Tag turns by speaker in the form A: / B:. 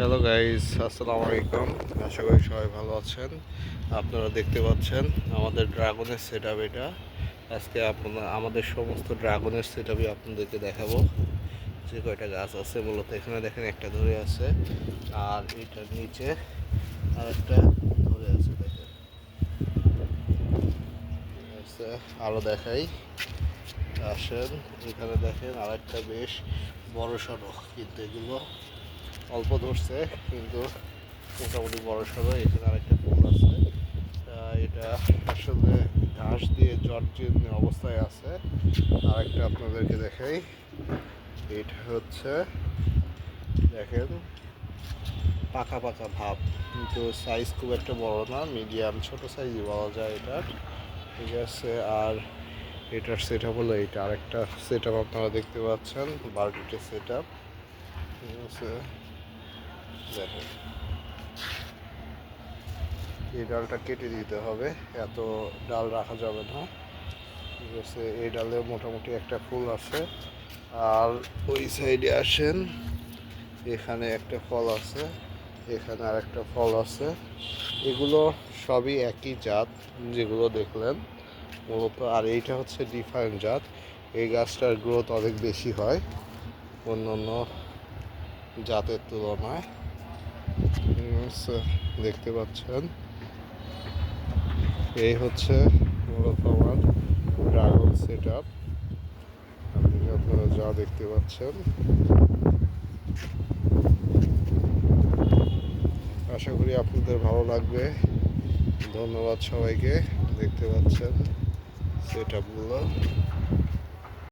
A: Hello guys, আসসালামু আলাইকুম। আশা করি সবাই ভালো আছেন। আপনারা দেখতে পাচ্ছেন আমাদের ড্রাগনের সেট আপ। এটা আজকে আমাদের সমস্ত ড্রাগনের সেট আপই আপনাদেরকে দেখাবো। যে কয়টা গাছ আছে মূলত এখানে দেখেন একটা ধরে আছে, আর এটার নিচে আর একটা ধরে আছে। দেখেন আরও দেখাই, আসেন। এখানে দেখেন আর একটা বেশ বড় সড়ো, কিন্তু এগুলো অল্প ধরছে, কিন্তু মোটামুটি বড় সড়ো। এখানে আরেকটা ফুল আছে। এটা আসলে ঘাস দিয়ে জর্জীর্ণ অবস্থায় আছে। আরেকটা আপনাদেরকে দেখাই, এটা হচ্ছে দেখেন পাকা পাকা ভাব, কিন্তু সাইজ খুব একটা বড় না, মিডিয়াম ছোট সাইজই বলা যায় এটা। ঠিক আছে, আর এটার সেট আপ হলো এইটা। আরেকটা সেট আপ আপনারা দেখতে পাচ্ছেন, বাল্টিটের সেট আপ। ঠিক আছে, দেখেন এই ডালটা কেটে দিতে হবে, এত ডাল রাখা যাবে না। ঠিক আছে, এই ডালে মোটামুটি একটা ফুল আছে। আর ওই সাইডে আসেন, এখানে একটা ফল আছে, এখানে আর একটা ফল আছে। এগুলো সবই একই জাত যেগুলো দেখলেন মূলত। আর এইটা হচ্ছে ডিফারেন্ট জাত। এই গাছটার গ্রোথ অনেক বেশি হয় অন্য অন্য জাতের তুলনায়। দেখতে পাচ্ছেন, এই হচ্ছে মূলত আমার ড্রাগন সেট আপ। আপনারা যা দেখতে পাচ্ছেন, আশা করি আপনাদের ভালো লাগবে। ধন্যবাদ সবাইকে। দেখতে পাচ্ছেন সেট আপগুলো।